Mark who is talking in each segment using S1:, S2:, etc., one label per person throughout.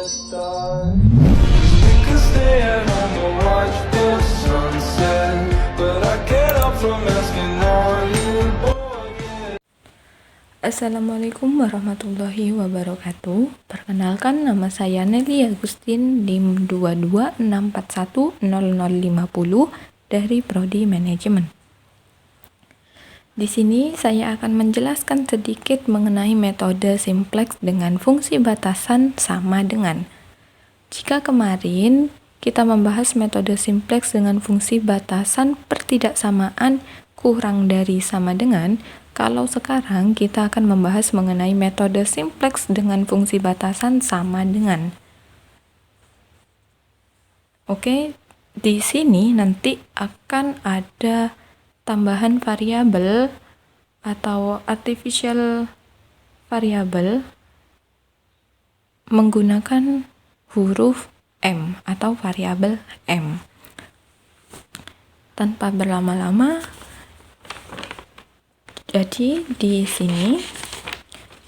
S1: We could stay at home and watch the sunset, but I can't help from asking, are you bored yet?
S2: Assalamualaikum warahmatullahi wabarakatuh. Perkenalkan, nama saya Nelly Agustin, NIM 226410050 dari Prodi Manajemen. Di sini saya akan menjelaskan sedikit mengenai metode simplex dengan fungsi batasan sama dengan. Jika kemarin kita membahas metode simplex dengan fungsi batasan pertidaksamaan kurang dari sama dengan, kalau sekarang kita akan membahas mengenai metode simplex dengan fungsi batasan sama dengan. Oke, di sini nanti akan ada tambahan variabel atau artificial variable menggunakan huruf M atau variabel M. Tanpa berlama-lama, jadi di sini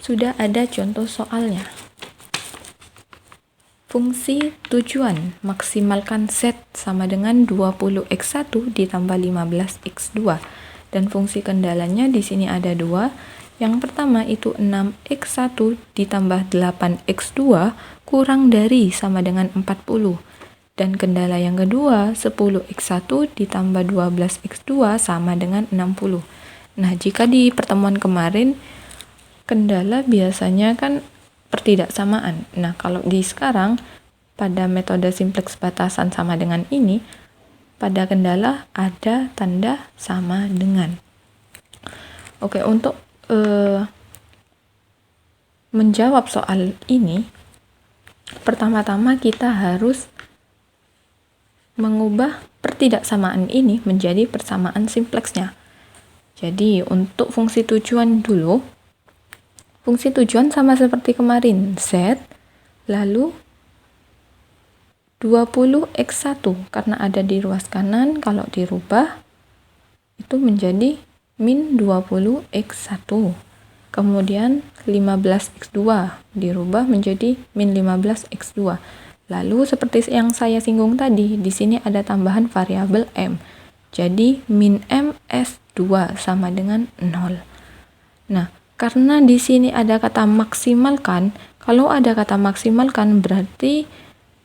S2: sudah ada contoh soalnya. Fungsi tujuan maksimalkan Z sama dengan 20x1 ditambah 15x2. Dan fungsi kendalanya di sini ada dua. Yang pertama itu 6x1 ditambah 8x2 kurang dari sama dengan 40. Dan kendala yang kedua 10x1 ditambah 12x2 sama dengan 60. Nah, jika di pertemuan kemarin kendala biasanya kan pertidaksamaan. Nah, kalau di sekarang pada metode simplex batasan sama dengan ini, pada kendala ada tanda sama dengan. Oke, untuk menjawab soal ini, pertama-tama kita harus mengubah pertidaksamaan ini menjadi persamaan simplexnya. Jadi, untuk fungsi tujuan dulu, fungsi tujuan sama seperti kemarin, Z, lalu 20x1, karena ada di ruas kanan, kalau dirubah, itu menjadi min 20x1. Kemudian 15x2, dirubah menjadi min 15x2. Lalu seperti yang saya singgung tadi, di sini ada tambahan variabel M. Jadi, min ms2 sama dengan 0. Nah, karena di sini ada kata maksimalkan, kalau ada kata maksimalkan berarti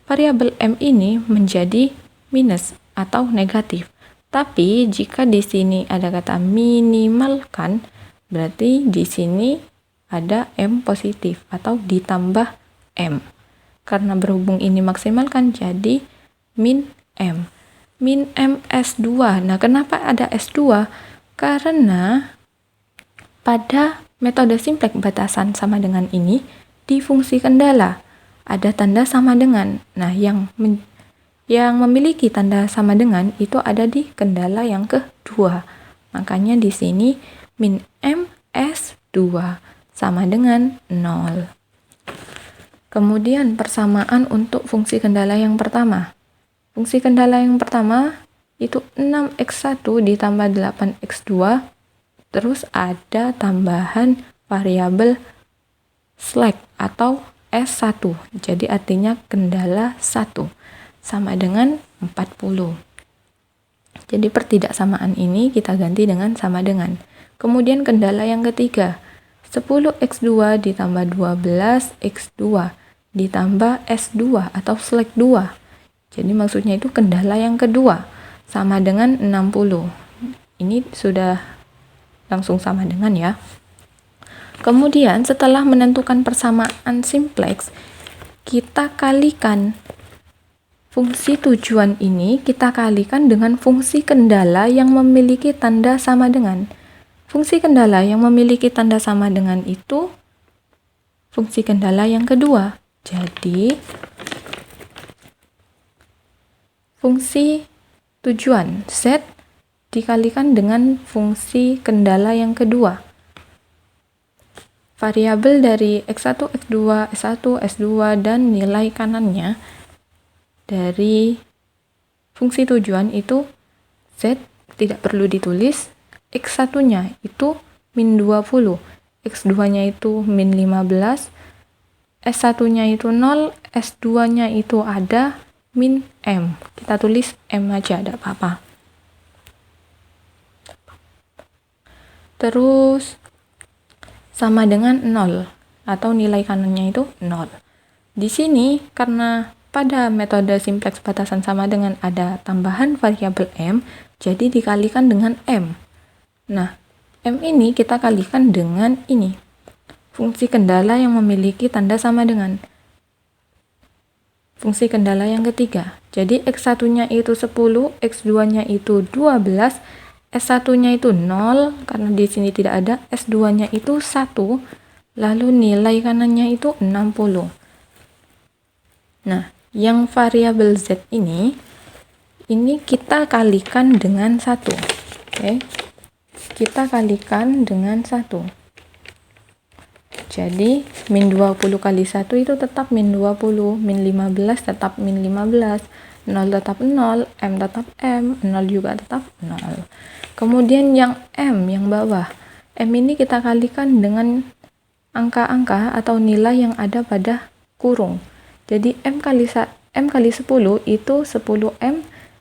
S2: variabel M ini menjadi minus atau negatif. Tapi jika di sini ada kata minimalkan, berarti di sini ada M positif atau ditambah M. Karena berhubung ini maksimalkan, jadi min M. Min ms2. Nah, kenapa ada S2? Karena pada metode simplex batasan sama dengan ini, di fungsi kendala ada tanda sama dengan. Nah, yang memiliki tanda sama dengan itu ada di kendala yang kedua. Makanya di sini min ms2 sama dengan 0. Kemudian persamaan untuk fungsi kendala yang pertama. Fungsi kendala yang pertama itu 6x1 ditambah 8x2, terus ada tambahan variabel slack atau S1. Jadi artinya kendala 1 sama dengan 40. Jadi pertidaksamaan ini kita ganti dengan sama dengan. Kemudian kendala yang ketiga, 10x2 ditambah 12x2 ditambah S2 atau slack 2. Jadi maksudnya itu kendala yang kedua sama dengan 60. Ini sudah langsung sama dengan ya. Kemudian setelah menentukan persamaan simplex, kita kalikan fungsi tujuan ini, kita kalikan dengan fungsi kendala yang memiliki tanda sama dengan. Fungsi kendala yang memiliki tanda sama dengan itu fungsi kendala yang kedua. Jadi fungsi tujuan Z dikalikan dengan fungsi kendala yang kedua. Variabel dari X1, X2, S1, S2, dan nilai kanannya dari fungsi tujuan itu Z tidak perlu ditulis. X1-nya itu min 20, X2-nya itu min 15, S1-nya itu 0, S2-nya itu ada min M. Kita tulis M aja, tidak apa-apa. Terus sama dengan 0 atau nilai kanannya itu 0. Di sini karena pada metode simplex batasan sama dengan ada tambahan variabel M, jadi dikalikan dengan M. Nah, M ini kita kalikan dengan ini. Fungsi kendala yang memiliki tanda sama dengan fungsi kendala yang ketiga. Jadi X1-nya itu 10, X2-nya itu 12, S1-nya itu 0, karena di sini tidak ada, S2-nya itu 1, lalu nilai kanannya itu 60. Nah, yang variabel Z ini kita kalikan dengan 1. Oke. Kita kalikan dengan 1. Jadi, min 20 kali 1 itu tetap min 20, min 15 tetap min 15, 0 tetap 0, M tetap M, 0 juga tetap 0. Kemudian yang M, yang bawah. M ini kita kalikan dengan angka-angka atau nilai yang ada pada kurung. Jadi M kali 10 itu 10M,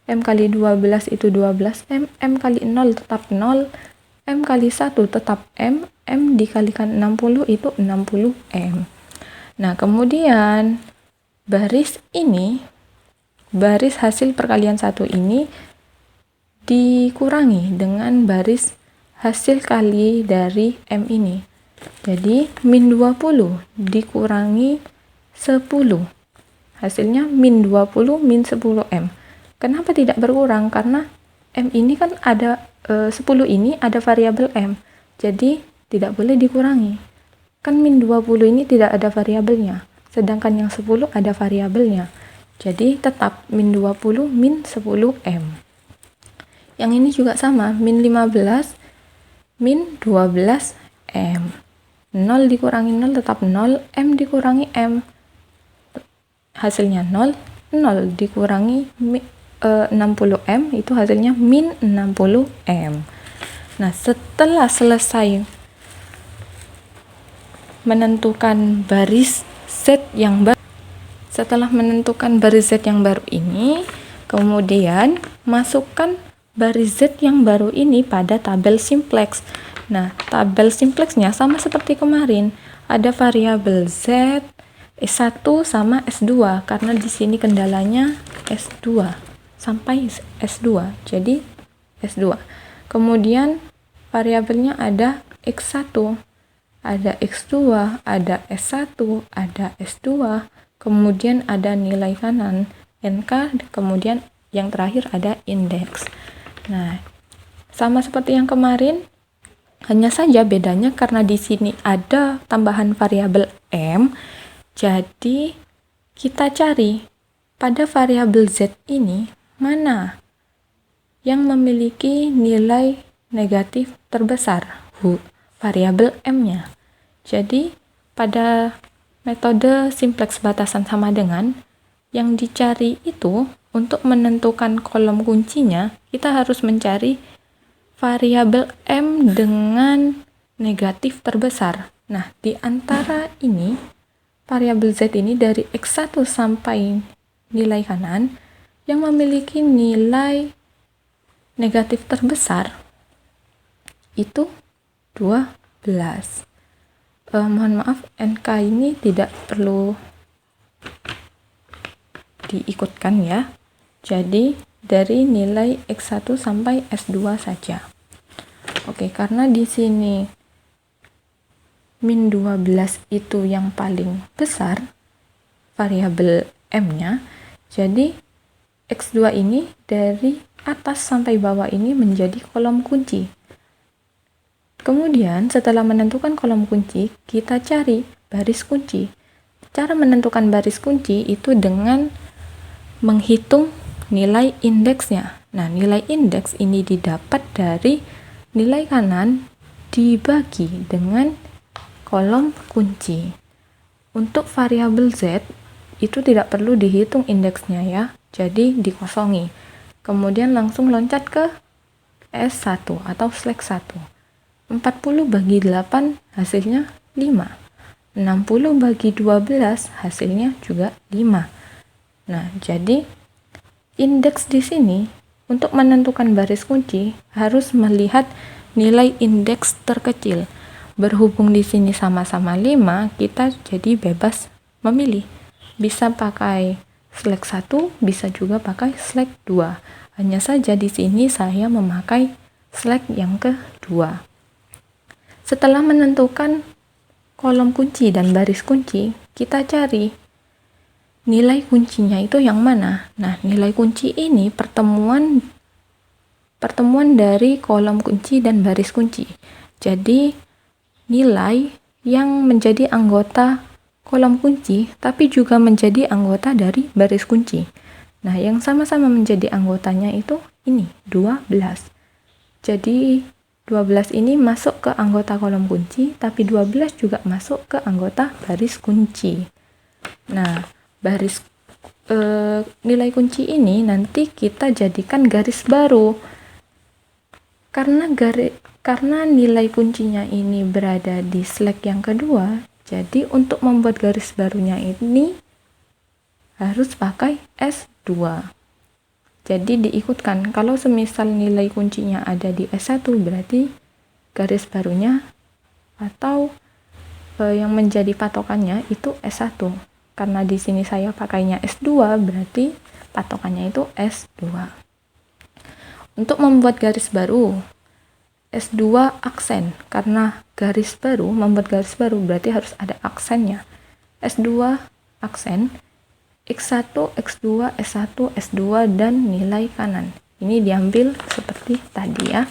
S2: M kali 12 itu 12M, M kali 0 tetap 0, M kali 1 tetap M, M dikalikan 60 itu 60M. Nah, kemudian baris hasil perkalian 1 ini dikurangi dengan baris hasil kali dari M ini. Jadi, min 20 dikurangi 10. Hasilnya min 20 min 10M. Kenapa tidak berkurang? Karena M ini kan ada 10 ini ada variabel M. Jadi, tidak boleh dikurangi. Kan min 20 ini tidak ada variabelnya. Sedangkan yang 10 ada variabelnya. Jadi, tetap min 20 min 10M. Yang ini juga sama, min 15 min 12M. 0 dikurangi 0 tetap 0, M dikurangi M. Hasilnya 0, 0 dikurangi 60M itu hasilnya min 60M. Nah, setelah selesai menentukan baris Z yang baru, ini, kemudian masukkan baris Z yang baru ini pada tabel simplex. Nah, tabel simplexnya sama seperti kemarin. Ada variabel Z, S1 sama S2, karena di sini kendalanya S2 sampai S2. Jadi S2. Kemudian variabelnya ada X1, ada X2, ada S1, ada S2, kemudian ada nilai kanan NK, kemudian yang terakhir ada indeks. Nah, sama seperti yang kemarin, hanya saja bedanya karena di sini ada tambahan variabel M, jadi kita cari pada variabel Z ini mana yang memiliki nilai negatif terbesar, variabel M-nya. Jadi pada metode simplex batasan sama dengan, yang dicari itu untuk menentukan kolom kuncinya, kita harus mencari variabel M dengan negatif terbesar. Nah, di antara ini, variabel Z ini dari X1 sampai nilai kanan, yang memiliki nilai negatif terbesar itu 12. Mohon maaf, NK ini tidak perlu diikutkan ya. Jadi dari nilai X1 sampai S2 saja. Oke, karena di sini min 12 itu yang paling besar variabel M-nya, jadi X2 ini dari atas sampai bawah ini menjadi kolom kunci. Kemudian setelah menentukan kolom kunci, kita cari baris kunci. Cara menentukan baris kunci itu dengan menghitung nilai indeksnya. Nah, nilai indeks ini didapat dari nilai kanan dibagi dengan kolom kunci. Untuk variabel Z itu tidak perlu dihitung indeksnya ya, jadi dikosongi. Kemudian langsung loncat ke S1 atau slash 1. 40 bagi 8 hasilnya 5. 60 bagi 12 hasilnya juga 5. Nah, jadi indeks di sini untuk menentukan baris kunci harus melihat nilai indeks terkecil. Berhubung di sini sama-sama 5, kita jadi bebas memilih. Bisa pakai select 1, bisa juga pakai select 2. Hanya saja di sini saya memakai select yang kedua. Setelah menentukan kolom kunci dan baris kunci, kita cari nilai kuncinya itu yang mana. Nah, nilai kunci ini pertemuan dari kolom kunci dan baris kunci. Jadi, nilai yang menjadi anggota kolom kunci tapi juga menjadi anggota dari baris kunci. Nah, yang sama-sama menjadi anggotanya itu ini, 12. Jadi, 12 ini masuk ke anggota kolom kunci, tapi 12 juga masuk ke anggota baris kunci. Nah, nilai kunci ini nanti kita jadikan garis baru. Karena nilai kuncinya ini berada di select yang kedua, jadi untuk membuat garis barunya ini harus pakai S2. Jadi diikutkan, kalau semisal nilai kuncinya ada di S1 berarti garis barunya atau yang menjadi patokannya itu S1. Karena di sini saya pakainya S2 berarti patokannya itu S2. Untuk membuat garis baru S2 aksen, karena membuat garis baru berarti harus ada aksennya. S2 aksen X1, X2, S1, S2, dan nilai kanan. Ini diambil seperti tadi ya.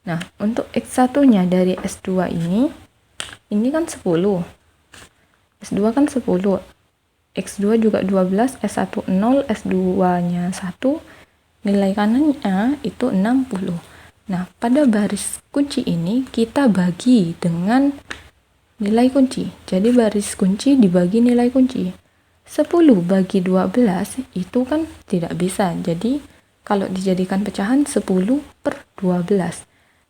S2: Nah, untuk X1-nya dari S2 ini kan 10. S2 kan 10. X2 juga 12, S1 0, S2-nya 1, nilai kanannya itu 60. Nah, pada baris kunci ini kita bagi dengan nilai kunci. Jadi baris kunci dibagi nilai kunci. 10 bagi 12 itu kan tidak bisa. Jadi kalau dijadikan pecahan 10 per 12.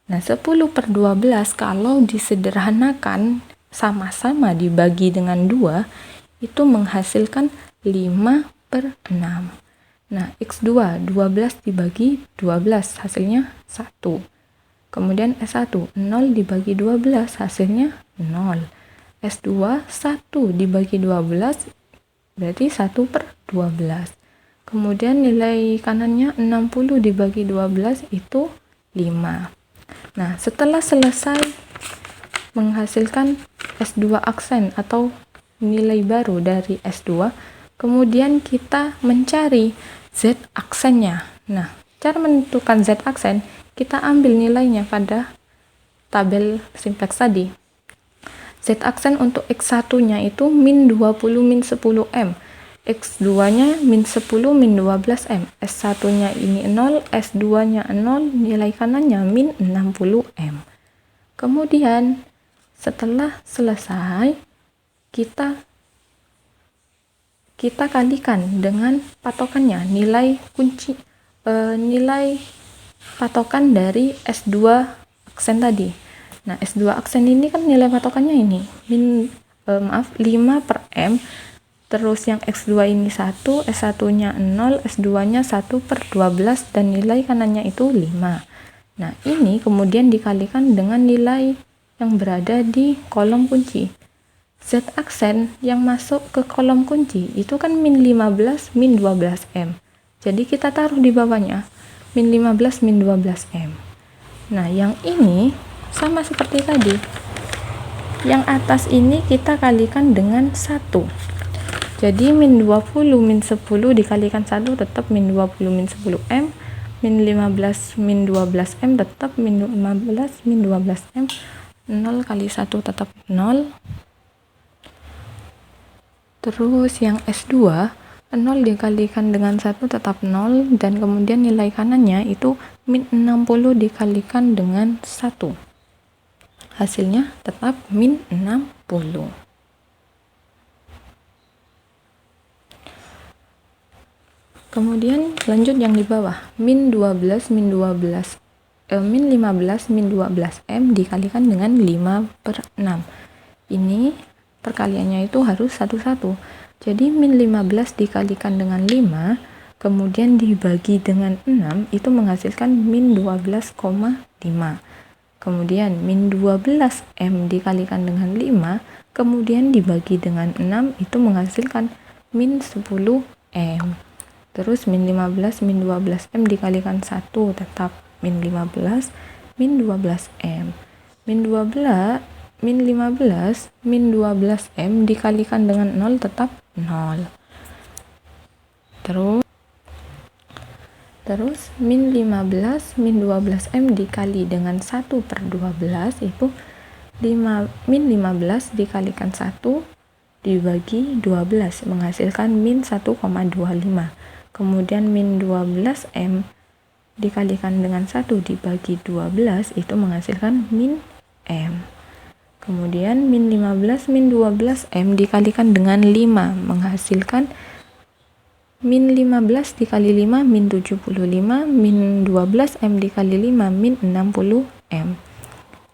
S2: Nah, 10 per 12 kalau disederhanakan sama-sama dibagi dengan 2 itu menghasilkan 5 per 6. Nah, X2 12 dibagi 12 hasilnya 1. Kemudian S1 0 dibagi 12 hasilnya 0. S2 1 dibagi 12 berarti 1 per 12. Kemudian nilai kanannya 60 dibagi 12 itu 5. Nah, setelah selesai menghasilkan S2 aksen atau nilai baru dari S2, kemudian kita mencari Z aksennya. Nah, cara menentukan Z aksen, kita ambil nilainya pada tabel simplex tadi. Z aksen untuk X1-nya itu min 20 min 10M. X2-nya min 10 min 12M. S1-nya ini 0, S2-nya 0, nilai kanannya min 60M. Kemudian setelah selesai kita kalikan dengan patokannya, nilai patokan dari S2 aksen tadi. Nah, S2 aksen ini kan nilai patokannya ini 5 per M, terus yang X2 ini 1, S1-nya 0, S2-nya 1 per 12, dan nilai kanannya itu 5. Nah, ini kemudian dikalikan dengan nilai yang berada di kolom kunci. Z aksen yang masuk ke kolom kunci itu kan min 15 min 12M. Jadi kita taruh di bawahnya min 15 min 12M. Nah, yang ini sama seperti tadi. Yang atas ini kita kalikan dengan 1. Jadi min 20 min 10 dikalikan 1 tetap min 20 min 10M. Min 15 min 12M tetap min 15 min 12M. 0 kali 1 tetap 0. Terus yang S2 0 dikalikan dengan 1 tetap 0, dan kemudian nilai kanannya itu min 60 dikalikan dengan 1. Hasilnya tetap min 60. Kemudian lanjut yang di bawah, min 12 min 12 min 15 min 12M dikalikan dengan 5/6. Ini perkaliannya itu harus satu-satu. Jadi min 15 dikalikan dengan 5 kemudian dibagi dengan 6 itu menghasilkan min 12,5. Kemudian min 12M dikalikan dengan 5 kemudian dibagi dengan 6 itu menghasilkan min 10M. Terus min 15 min 12M dikalikan 1 tetap min 15 min 12M. Min 15 min 12M dikalikan dengan 0 tetap 0. Terus min 15 min 12M dikali dengan 1/12 itu min 15 dikalikan 1 dibagi 12 menghasilkan min 1,25. Kemudian min 12M dikalikan dengan 1 dibagi 12 itu menghasilkan min M. Kemudian min 15 min 12M dikalikan dengan 5 menghasilkan min 15 dikali 5 min 75, min 12M dikali 5 min 60M.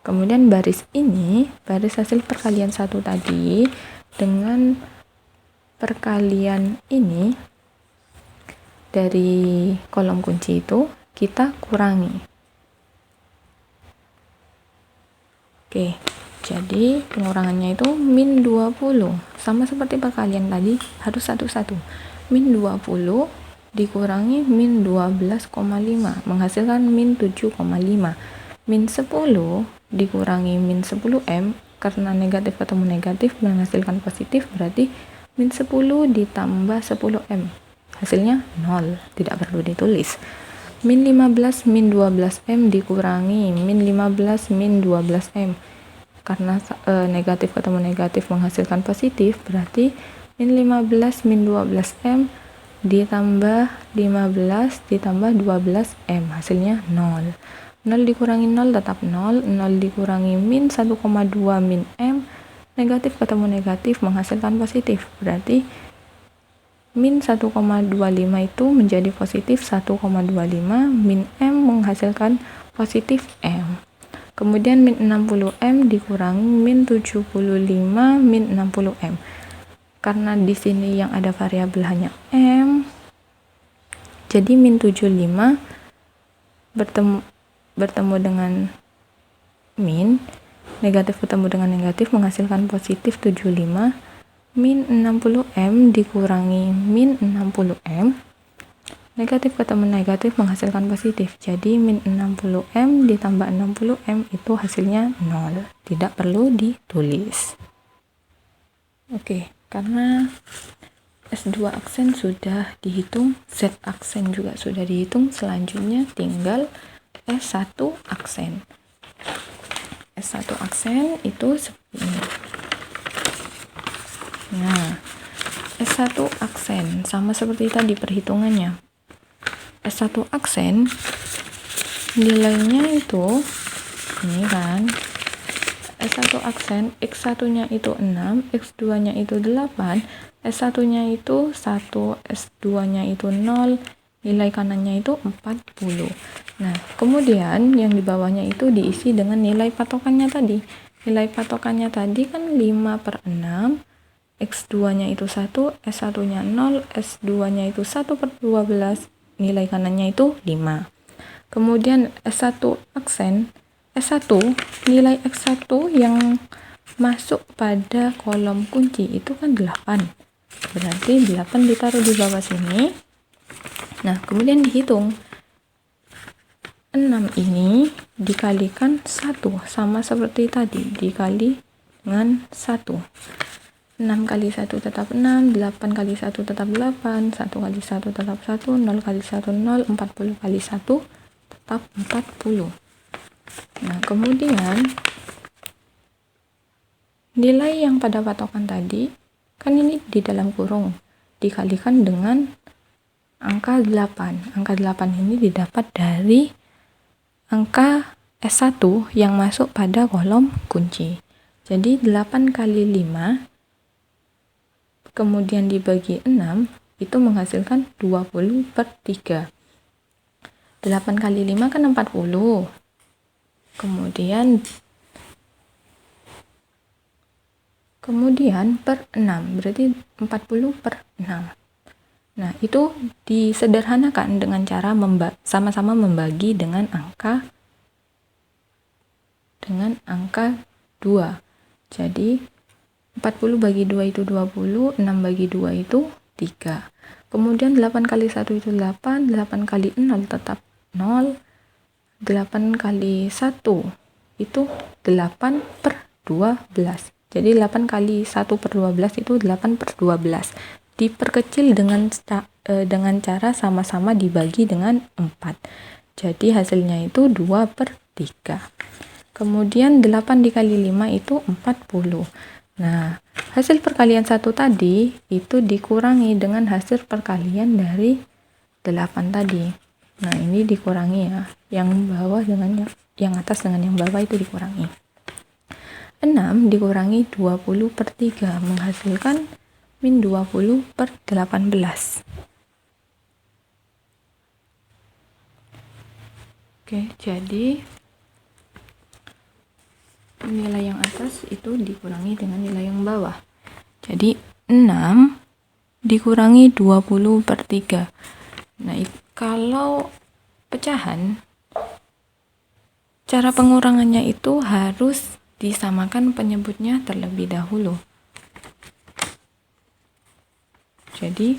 S2: Kemudian baris hasil perkalian 1 tadi dengan perkalian ini dari kolom kunci itu kita kurangi. Oke, jadi pengurangannya itu min 20. Sama seperti perkalian tadi, harus satu-satu. Min 20 dikurangi min 12,5 menghasilkan min 7,5. Min 10 dikurangi min 10M karena negatif ketemu negatif menghasilkan positif, berarti min 10 ditambah 10M hasilnya 0, tidak perlu ditulis. Min 15 min 12M dikurangi min 15 min 12M karena negatif ketemu negatif menghasilkan positif, berarti min 15 min 12M ditambah 15 ditambah 12M hasilnya 0. 0 dikurangi 0 tetap 0. 0 dikurangi min 1,2 min M, negatif ketemu negatif menghasilkan positif, berarti min 1,25 itu menjadi positif 1,25, min M menghasilkan positif M. Kemudian min 60M dikurangi min 75 min 60M. Karena di sini yang ada variabel hanya M, jadi min 75 bertemu dengan min, negatif ketemu dengan negatif menghasilkan positif 75, min 60M dikurangi min 60M, negatif ketemu negatif menghasilkan positif, jadi min 60M ditambah 60M itu hasilnya 0, tidak perlu ditulis. Oke, karena S2 aksen sudah dihitung, Z aksen juga sudah dihitung, selanjutnya tinggal S1 aksen. S1 aksen itu seperti ini. Nah, S1 aksen sama seperti tadi perhitungannya. S1 aksen nilainya itu ini kan. S1 aksen X1-nya itu 6, X2-nya itu 8, S1-nya itu 1, S2-nya itu 0, nilai kanannya itu 40. Nah, kemudian yang di bawahnya itu diisi dengan nilai patokannya tadi. Nilai patokannya tadi kan 5/6, X2-nya itu 1, S1-nya 0, S2-nya itu 1/12, nilai kanannya itu 5. Kemudian S1 aksen, S1, nilai X1 yang masuk pada kolom kunci itu kan 8. Berarti 8 ditaruh di bawah sini. Nah, kemudian dihitung. 6 ini dikalikan 1, sama seperti tadi, dikali dengan 1. 6 kali 1 tetap 6, 8 kali 1 tetap 8, 1 kali 1 tetap 1, 0 kali 1 0, 40 kali 1 tetap 40. Nah, kemudian nilai yang pada patokan tadi, kan ini di dalam kurung, dikalikan dengan angka 8. Angka 8 ini didapat dari angka S1 yang masuk pada kolom kunci. Jadi 8 kali 5 kemudian dibagi 6 itu menghasilkan 20/3. 8 kali 5 kan 40. Kemudian per 6, berarti 40 per 6. Nah, itu disederhanakan dengan cara sama-sama membagi dengan angka 2. Jadi 40 bagi 2 itu 20, 6 bagi 2 itu 3. Kemudian 8 kali 1 itu 8, 8 kali 0 tetap 0, 8 kali 1 itu 8 per 12. Jadi 8 kali 1 per 12 itu 8 per 12. Diperkecil dengan cara sama-sama dibagi dengan 4. Jadi hasilnya itu 2 per 3. Kemudian 8 dikali 5 itu 40. Nah, hasil perkalian 1 tadi itu dikurangi dengan hasil perkalian dari 8 tadi. Nah, ini dikurangi ya. Yang bawah dengan yang atas dengan yang bawah itu dikurangi. 6 dikurangi 20 per 3 menghasilkan min 20 per 18. Oke, jadi nilai yang atas itu dikurangi dengan nilai yang bawah. Jadi 6 dikurangi 20 per 3. Nah, kalau pecahan, cara pengurangannya itu harus disamakan penyebutnya terlebih dahulu. Jadi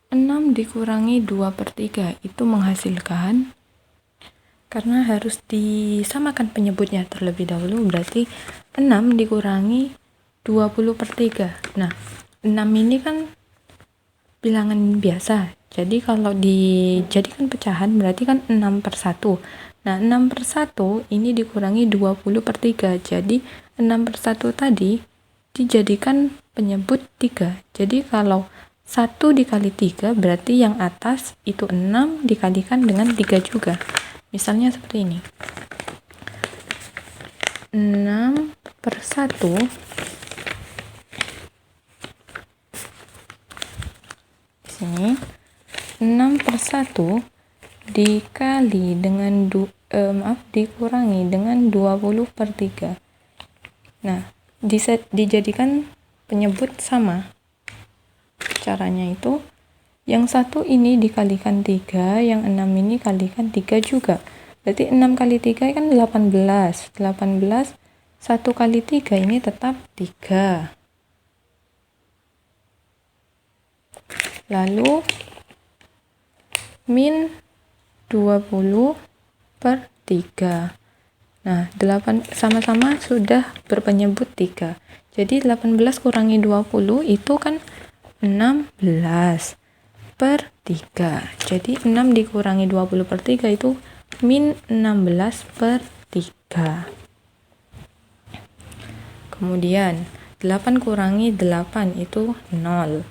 S2: 6 dikurangi 2 per 3 itu menghasilkan, karena harus disamakan penyebutnya terlebih dahulu, berarti 6 dikurangi 20 per 3. Nah, 6 ini kan bilangan biasa. Jadi kalau dijadikan pecahan berarti kan 6 per 1. Nah, 6 per 1 ini dikurangi 20 per 3. Jadi 6 per 1 tadi dijadikan penyebut 3. Jadi kalau 1 dikali 3 berarti yang atas itu 6 dikalikan dengan 3 juga. Misalnya seperti ini. 6 per 1 di sini 6 per 1 dikali dengan dikurangi dengan 20 per 3. Nah, dijadikan penyebut sama. Caranya itu yang 1 ini dikalikan 3, yang 6 ini kalikan 3 juga. Berarti 6 kali 3 kan 18. 18 1 kali 3 ini tetap 3. Lalu min 20 per 3. Nah, 8 sama-sama sudah berpenyebut 3. Jadi 18 kurangi 20 itu kan 16 per 3. Jadi 6 dikurangi 20 per 3 itu min 16 per 3. Kemudian 8 kurangi 8 itu 0.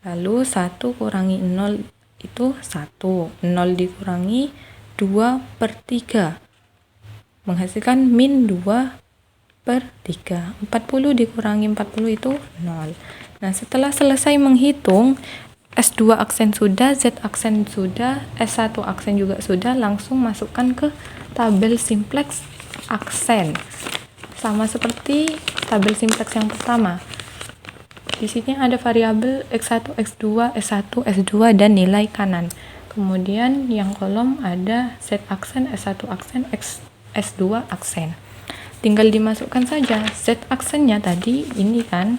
S2: Lalu 1 kurangi 0 itu 1. 0 dikurangi 2 per 3 menghasilkan min 2 per 3. 40 dikurangi 40 itu 0. Nah, setelah selesai menghitung, S2 aksen sudah, Z aksen sudah, S1 aksen juga sudah, langsung masukkan ke tabel simplex aksen. Sama seperti tabel simplex yang pertama. Di sini ada variabel X1, X2, S1, S2 dan nilai kanan. Kemudian yang kolom ada Z aksen, S1 aksen, S2 aksen. Tinggal dimasukkan saja. Z aksennya tadi ini kan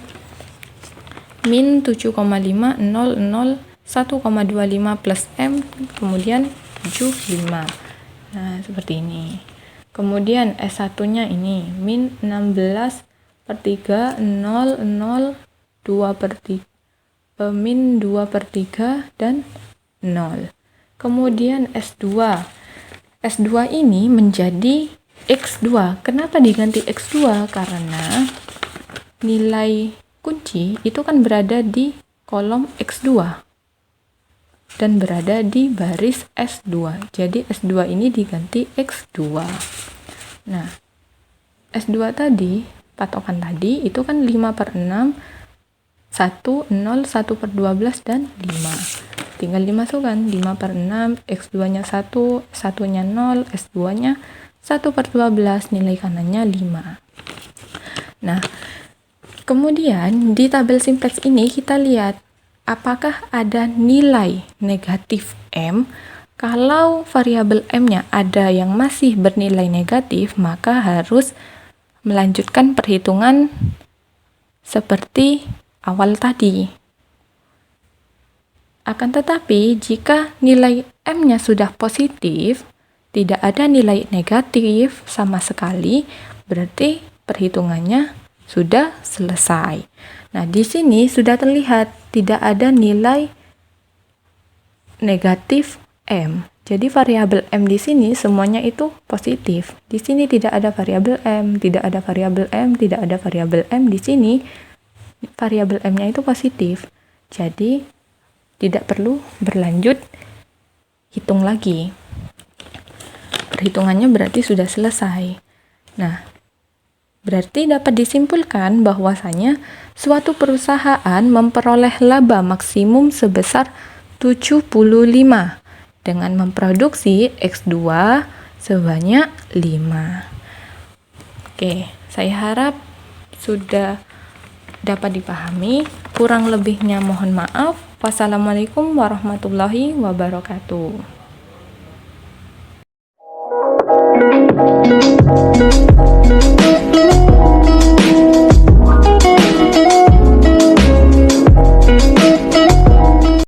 S2: min 7,500 1,25 plus M kemudian 75. Nah, seperti ini. Kemudian S1 nya ini min 16 per 3 0 0 2 per 3 min 2 per 3 dan 0. Kemudian S2 ini menjadi X2. Kenapa diganti X2? Karena nilai kunci itu kan berada di kolom X2 dan berada di baris S2. Jadi S2 ini diganti X2. Nah, S2 tadi, patokan tadi itu kan 5 per 6, 1, 0, 1 per 12, dan 5. Tinggal dimasukkan 5 per 6, X2 nya 1, 1 nya 0, S2 nya 1/12, nilai kanannya 5. Nah, kemudian di tabel simplex ini kita lihat apakah ada nilai negatif M. Kalau variabel M-nya ada yang masih bernilai negatif, maka harus melanjutkan perhitungan seperti awal tadi. Akan tetapi, jika nilai M-nya sudah positif, tidak ada nilai negatif sama sekali, berarti perhitungannya sudah selesai. Nah, di sini sudah terlihat tidak ada nilai negatif M. Jadi variabel M di sini semuanya itu positif. Di sini tidak ada variabel M, tidak ada variabel M, tidak ada variabel M. Di sini variabel M-nya itu positif. Jadi tidak perlu berlanjut hitung lagi. Perhitungannya berarti sudah selesai. Nah, berarti dapat disimpulkan bahwasanya suatu perusahaan memperoleh laba maksimum sebesar 75 dengan memproduksi X2 sebanyak 5. Oke, saya harap sudah dapat dipahami. Kurang lebihnya mohon maaf. Wassalamualaikum warahmatullahi wabarakatuh.